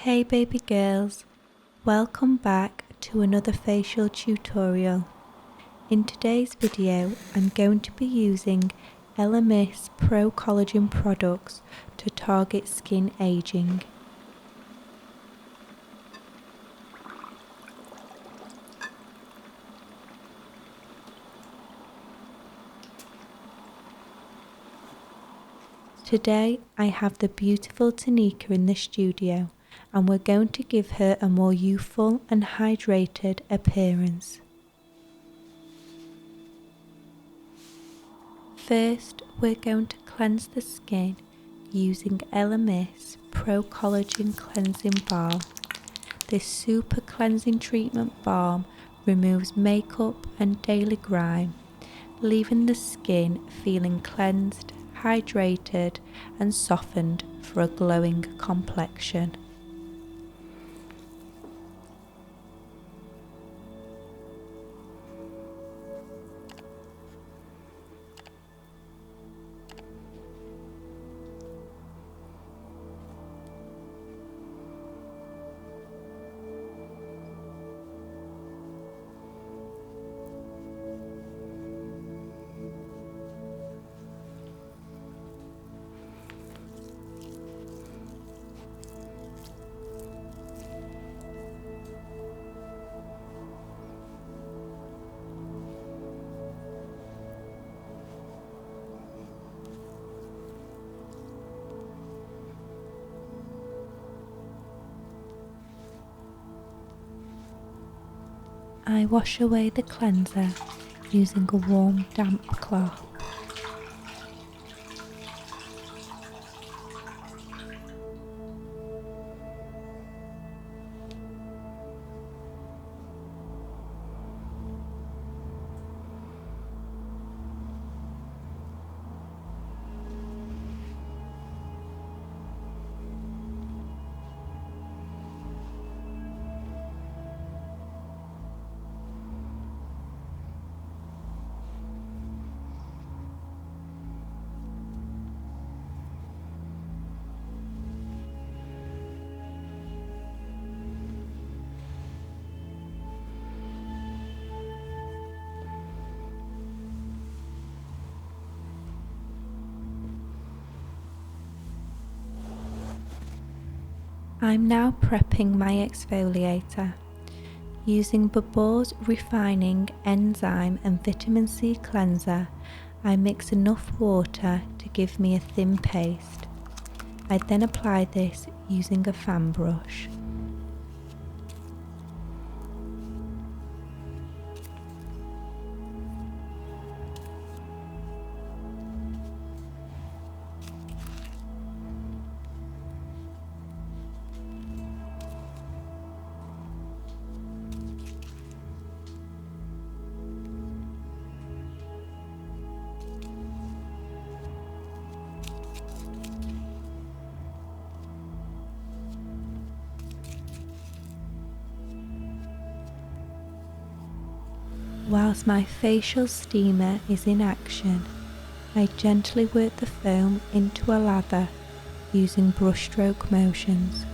Hey baby girls, welcome back to another facial tutorial. In today's video I'm going to be using Elemis Pro Collagen products to target skin aging. Today I have the beautiful Tanika in the studio and we're going to give her a more youthful and hydrated appearance. First, we're going to cleanse the skin using Elemis Pro Collagen Cleansing Balm. This super cleansing treatment balm removes makeup and daily grime, leaving the skin feeling cleansed, hydrated and softened for a glowing complexion. I wash away the cleanser using a warm damp cloth. I'm now prepping my exfoliator. Using Babor's Refining Enzyme and Vitamin C Cleanser, I mix enough water to give me a thin paste. I then apply this using a fan brush. Whilst my facial steamer is in action, I gently work the foam into a lather using brushstroke motions.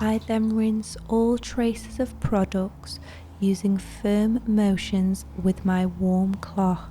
I then rinse all traces of products using firm motions with my warm cloth.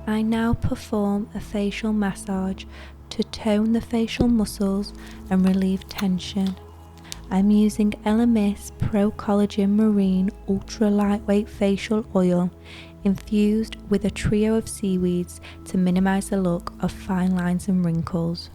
I now perform a facial massage to tone the facial muscles and relieve tension. I'm using Elemis Pro Collagen Marine Ultra Lightweight Facial Oil infused with a trio of seaweeds to minimise the look of fine lines and wrinkles.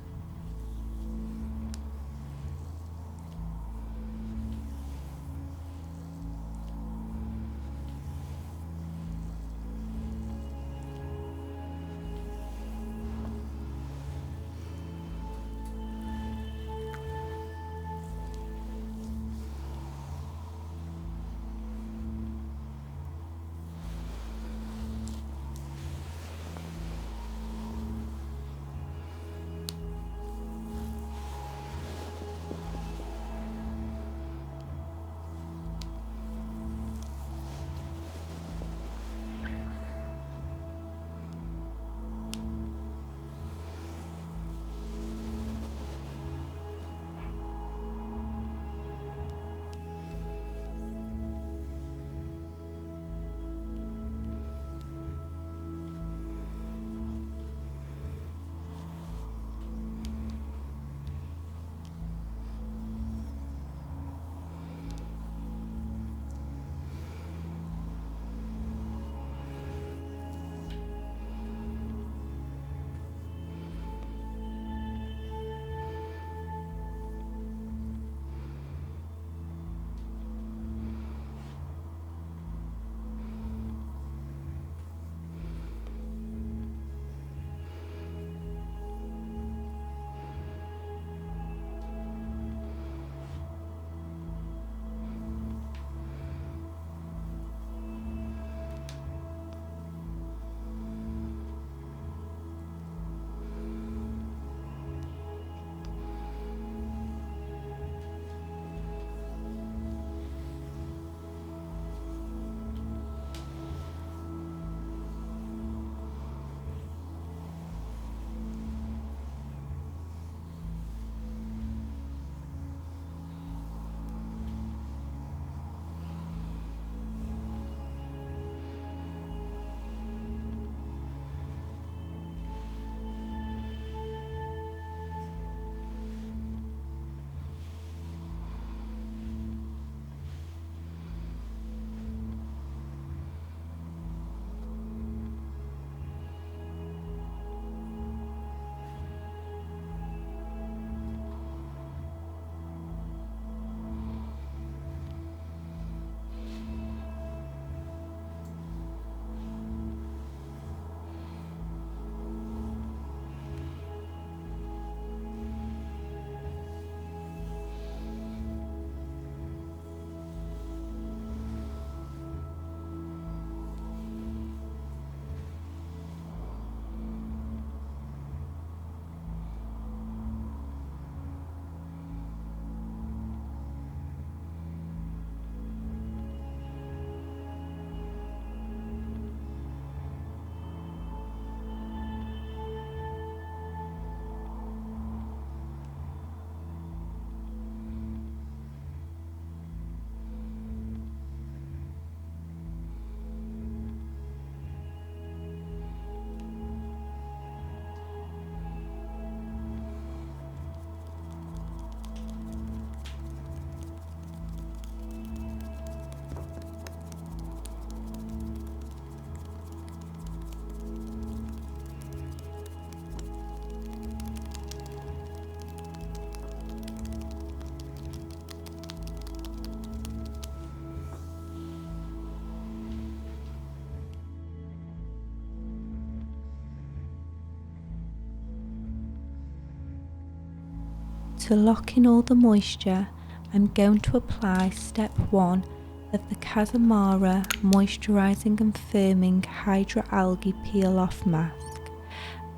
To lock in all the moisture, I'm going to apply step 1 of the Casamara Moisturising and Firming Hydra Algae Peel Off Mask.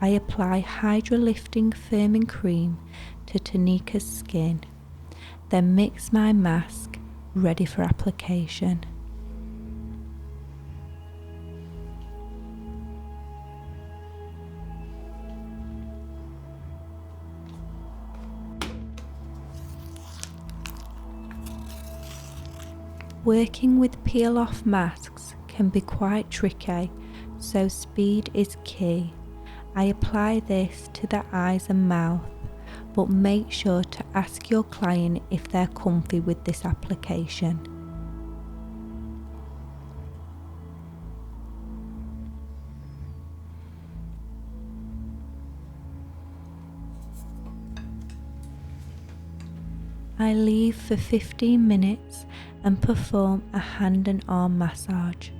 I apply Hydra Lifting Firming Cream to Tanika's skin, then mix my mask ready for application. Working with peel-off masks can be quite tricky, so speed is key. I apply this to the eyes and mouth, but make sure to ask your client if they're comfy with this application. I leave for 15 minutes and perform a hand and arm massage.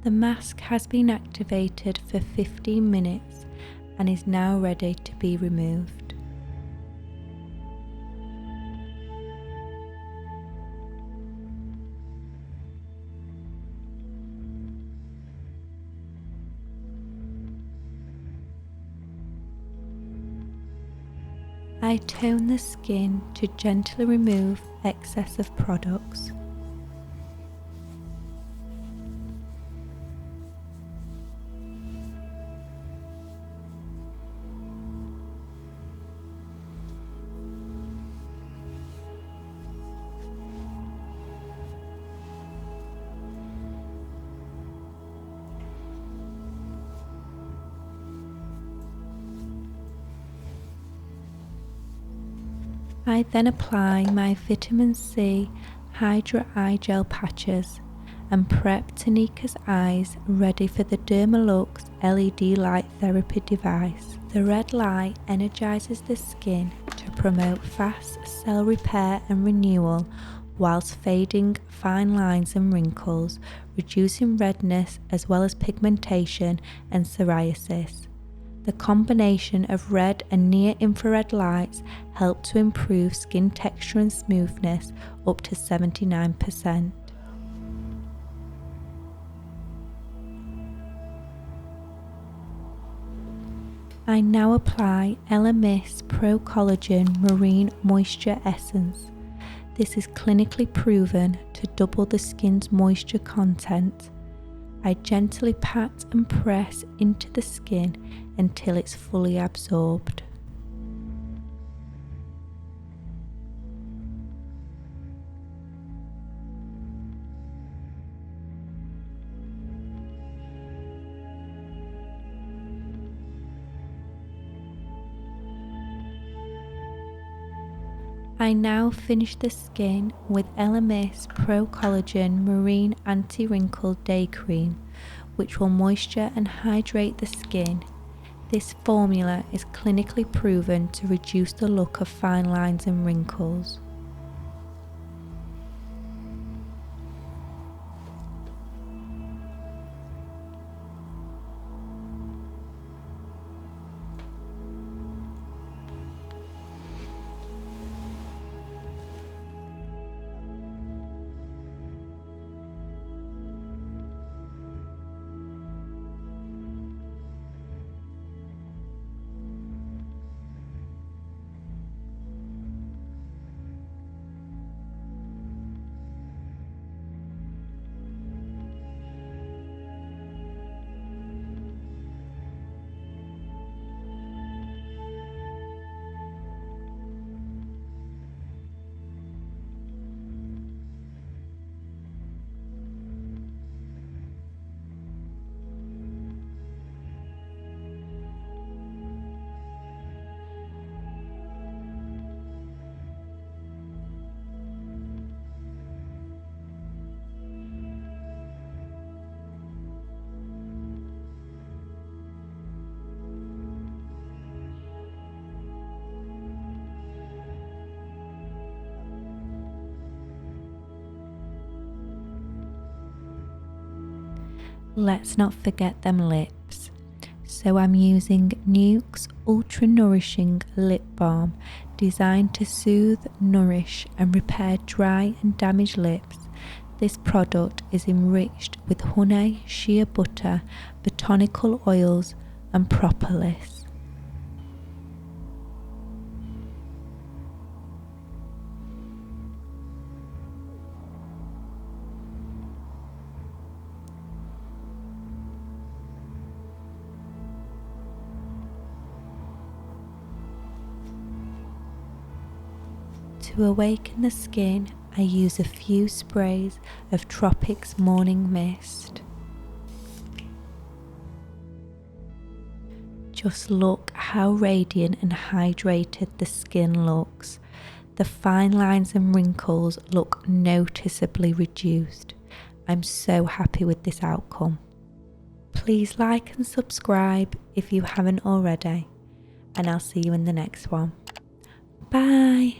The mask has been activated for 15 minutes and is now ready to be removed. I tone the skin to gently remove excess of products. I then apply my vitamin C Hydra Eye Gel patches and prep Tanika's eyes ready for the Dermalux LED light therapy device. The red light energizes the skin to promote fast cell repair and renewal whilst fading fine lines and wrinkles, reducing redness as well as pigmentation and psoriasis. The combination of red and near-infrared lights help to improve skin texture and smoothness up to 79%. I now apply Elemis Pro Collagen Marine Moisture Essence. This is clinically proven to double the skin's moisture content. I gently pat and press into the skin until it's fully absorbed. I now finish the skin with Elemis Pro Collagen Marine Anti-Wrinkle Day Cream, which will moisture and hydrate the skin. This formula is clinically proven to reduce the look of fine lines and wrinkles. Let's not forget them lips. So I'm using Nuke's Ultra Nourishing Lip Balm, designed to soothe, nourish and repair dry and damaged lips. This product is enriched with honey, shea butter, botanical oils and propolis. To awaken the skin, I use a few sprays of Tropics Morning Mist. Just look how radiant and hydrated the skin looks. The fine lines and wrinkles look noticeably reduced. I'm so happy with this outcome. Please like and subscribe if you haven't already, and I'll see you in the next one. Bye!